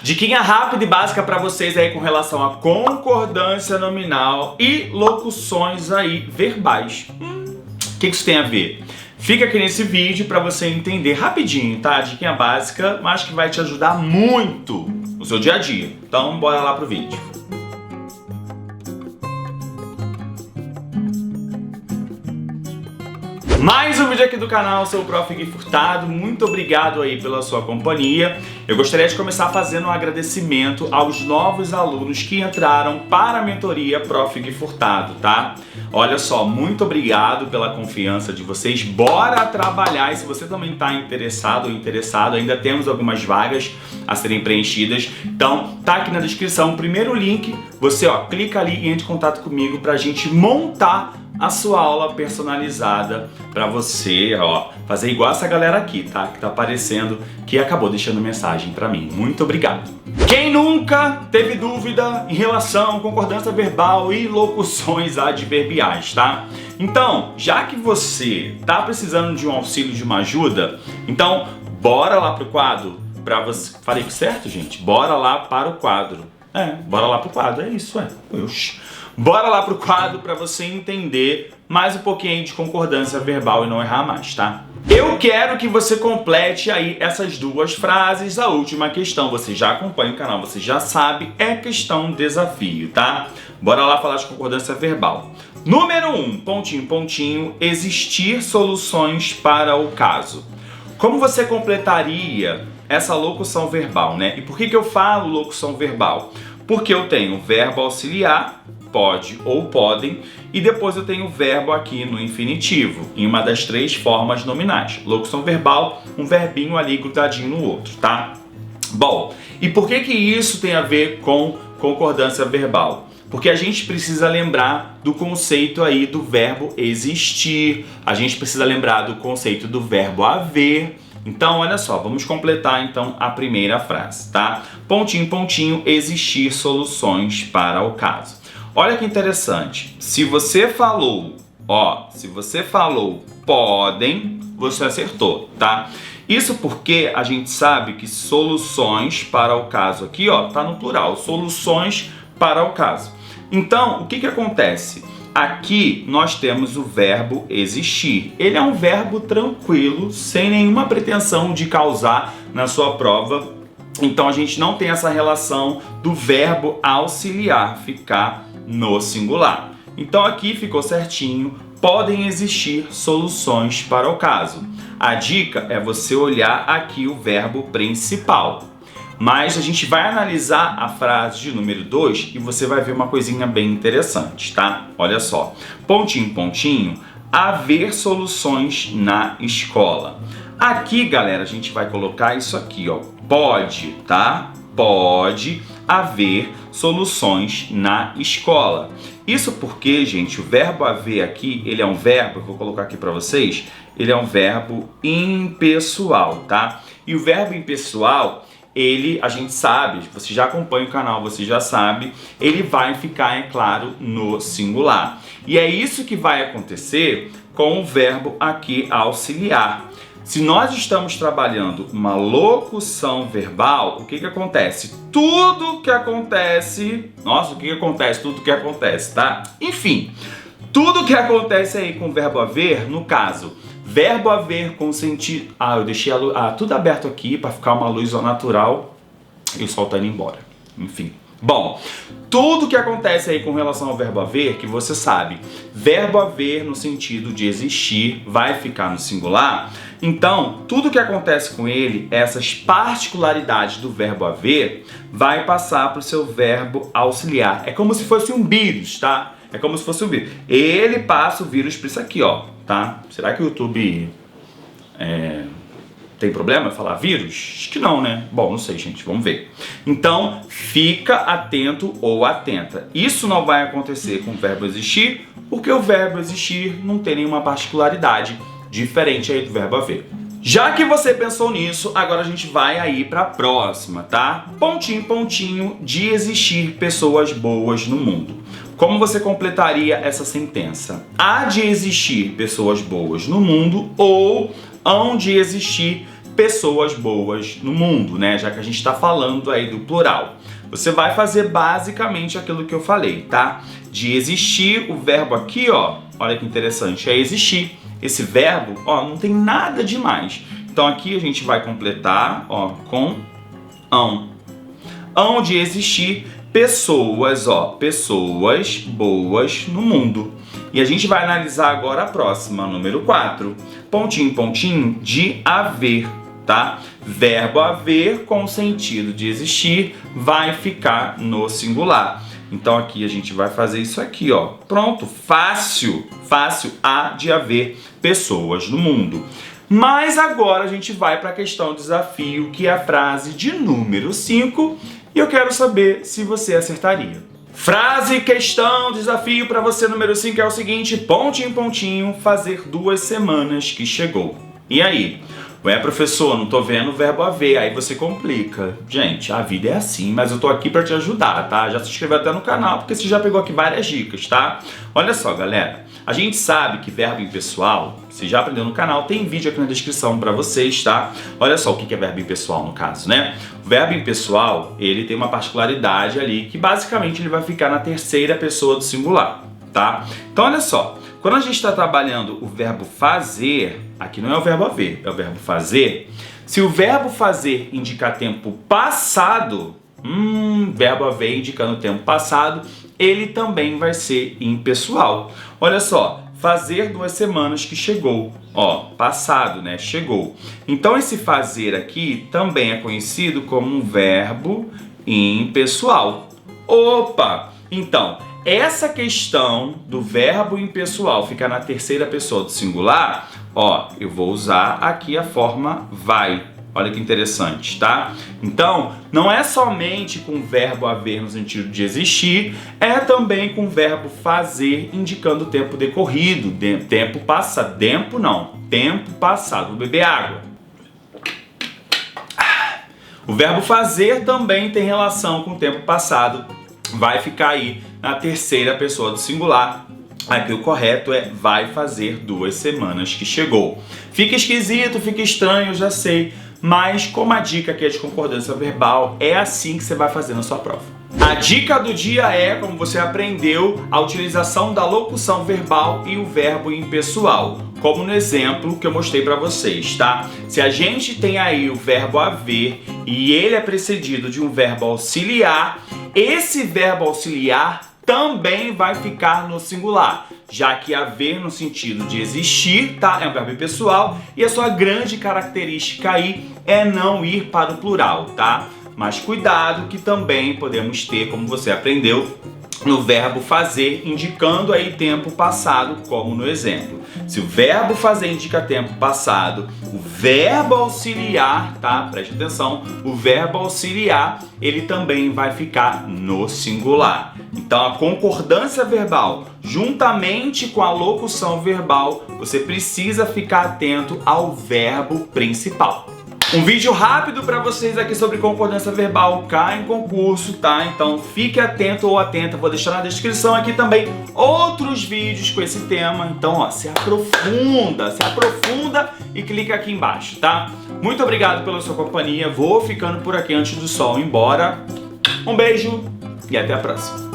Diquinha rápida e básica para vocês aí com relação à concordância nominal e locuções aí verbais. O que isso tem a ver? Fica aqui nesse vídeo para você entender rapidinho, tá? Diquinha básica, mas que vai te ajudar muito no seu dia a dia. Então, bora lá pro vídeo. Mais um vídeo aqui do canal, sou o Prof. Gui Furtado, muito obrigado aí pela sua companhia. Eu gostaria de começar fazendo um agradecimento aos novos alunos que entraram para a mentoria Prof. Gui Furtado, tá? Olha só, muito obrigado pela confiança de vocês, bora trabalhar. E se você também está interessado ou interessado, ainda temos algumas vagas a serem preenchidas. Então, tá aqui na descrição o primeiro link, você clica ali e entre em contato comigo pra gente montar a sua aula personalizada para você, fazer igual essa galera aqui, tá? Que tá aparecendo, que acabou deixando mensagem para mim. Muito obrigado. Quem nunca teve dúvida em relação à concordância verbal e locuções adverbiais, tá? Então, já que você tá precisando de um auxílio, de uma ajuda, então bora lá pro quadro para você. Falei certo, gente? Bora lá para o quadro. Bora lá pro quadro, é isso, Oxi. Bora lá pro quadro para você entender mais um pouquinho de concordância verbal e não errar mais, tá? Eu quero que você complete aí essas duas frases. A última questão, você já acompanha o canal, você já sabe, é questão desafio, tá? Bora lá falar de concordância verbal. Número 1, pontinho, pontinho, existir soluções para o caso. Como você completaria essa locução verbal, né? E por que eu falo locução verbal? Porque eu tenho verbo auxiliar, pode ou podem, e depois eu tenho o verbo aqui no infinitivo, em uma das três formas nominais. Locução verbal, um verbinho ali grudadinho no outro, tá? Bom, e por que isso tem a ver com concordância verbal? Porque a gente precisa lembrar do conceito aí do verbo existir, a gente precisa lembrar do conceito do verbo haver. Então, olha só, vamos completar então a primeira frase, tá? Pontinho, pontinho, existir soluções para o caso. Olha que interessante, se você falou podem, você acertou, tá? Isso porque a gente sabe que soluções para o caso aqui, tá no plural, soluções para o caso. Então, o que acontece? Aqui nós temos o verbo existir. Ele é um verbo tranquilo, sem nenhuma pretensão de causar na sua prova. Então a gente não tem essa relação do verbo auxiliar ficar no singular. Então aqui ficou certinho, podem existir soluções para o caso. A dica é você olhar aqui o verbo principal. Mas a gente vai analisar a frase de número 2 e você vai ver uma coisinha bem interessante, tá? Olha só, pontinho, pontinho, haver soluções na escola. Aqui, galera, a gente vai colocar isso aqui, pode, tá? Pode haver soluções na escola. Isso porque, gente, o verbo haver aqui, ele é um verbo, eu vou colocar aqui para vocês, ele é um verbo impessoal, tá? E o verbo impessoal, ele, a gente sabe, você já acompanha o canal, você já sabe, ele vai ficar, é claro, no singular. E é isso que vai acontecer com o verbo aqui auxiliar. Se nós estamos trabalhando uma locução verbal, o que acontece? Tudo que acontece... Nossa, o que acontece? Tudo que acontece, tá? Enfim, tudo que acontece aí com o verbo haver, no caso, verbo haver com sentido... eu deixei tudo aberto aqui para ficar uma luz ao natural e o sol tá indo embora. Enfim. Bom, tudo que acontece aí com relação ao verbo haver, que você sabe, verbo haver no sentido de existir vai ficar no singular. Então, tudo que acontece com ele, essas particularidades do verbo haver, vai passar para o seu verbo auxiliar. É como se fosse um vírus, tá? É como se fosse um vírus. Ele passa o vírus para isso aqui, tá? Será que o YouTube tem problema em falar vírus? Acho que não, né? Bom, não sei, gente, vamos ver. Então, fica atento ou atenta. Isso não vai acontecer com o verbo existir, porque o verbo existir não tem nenhuma particularidade diferente aí do verbo haver. Já que você pensou nisso, agora a gente vai aí para a próxima, tá? Pontinho, pontinho, de existir pessoas boas no mundo. Como você completaria essa sentença? Há de existir pessoas boas no mundo ou hão de existir pessoas boas no mundo, né? Já que a gente está falando aí do plural. Você vai fazer basicamente aquilo que eu falei, tá? De existir, o verbo aqui, ó, olha que interessante, é existir. Esse verbo, ó, não tem nada demais. Então aqui a gente vai completar, ó, com ão. Ão de existir pessoas, ó, pessoas boas no mundo. E a gente vai analisar agora a próxima, número 4. Pontinho, pontinho, de haver, tá? Verbo haver com o sentido de existir vai ficar no singular. Então aqui a gente vai fazer isso aqui, ó. Pronto, fácil, fácil, há de haver pessoas no mundo. Mas agora a gente vai para a questão desafio, que é a frase de número 5, e eu quero saber se você acertaria. Frase, questão, desafio para você número 5 é o seguinte: pontinho, pontinho, fazer 2 semanas que chegou. E aí? Ué, professor, não tô vendo o verbo haver, aí você complica. Gente, a vida é assim, mas eu tô aqui para te ajudar, tá? Já se inscreveu até no canal, porque você já pegou aqui várias dicas, tá? Olha só, galera, a gente sabe que verbo impessoal, você já aprendeu no canal, tem vídeo aqui na descrição para vocês, tá? Olha só o que é verbo impessoal no caso, né? O verbo impessoal, ele tem uma particularidade ali, que basicamente ele vai ficar na terceira pessoa do singular, tá? Então, olha só. Quando a gente está trabalhando o verbo fazer, aqui não é o verbo haver, é o verbo fazer. Se o verbo fazer indicar tempo passado, verbo haver indicando tempo passado, ele também vai ser impessoal. Olha só, fazer 2 semanas que chegou. Ó, passado, né? Chegou. Então esse fazer aqui também é conhecido como um verbo impessoal. Opa! Então, essa questão do verbo impessoal ficar na terceira pessoa do singular, ó, eu vou usar aqui a forma vai. Olha que interessante, tá? Então, não é somente com o verbo haver no sentido de existir, é também com o verbo fazer indicando tempo decorrido, tempo passado. Tempo não, tempo passado. Vou beber água. O verbo fazer também tem relação com o tempo passado. Vai ficar aí na terceira pessoa do singular. Aqui o correto é vai fazer 2 semanas que chegou. Fica esquisito, fica estranho, eu já sei. Mas como a dica aqui é de concordância verbal, é assim que você vai fazer na sua prova. A dica do dia é, como você aprendeu, a utilização da locução verbal e o verbo impessoal, como no exemplo que eu mostrei para vocês, tá? Se a gente tem aí o verbo haver e ele é precedido de um verbo auxiliar, esse verbo auxiliar também vai ficar no singular, já que haver no sentido de existir, tá? É um verbo impessoal e a sua grande característica aí é não ir para o plural, tá? Mas cuidado que também podemos ter, como você aprendeu, no verbo fazer, indicando aí tempo passado, como no exemplo. Se o verbo fazer indica tempo passado, o verbo auxiliar, tá? Preste atenção, o verbo auxiliar, ele também vai ficar no singular. Então, a concordância verbal, juntamente com a locução verbal, você precisa ficar atento ao verbo principal. Um vídeo rápido para vocês aqui sobre concordância verbal cai em concurso, tá? Então fique atento ou atenta, vou deixar na descrição aqui também outros vídeos com esse tema. Então, ó, se aprofunda e clica aqui embaixo, tá? Muito obrigado pela sua companhia, vou ficando por aqui antes do sol ir embora. Um beijo e até a próxima.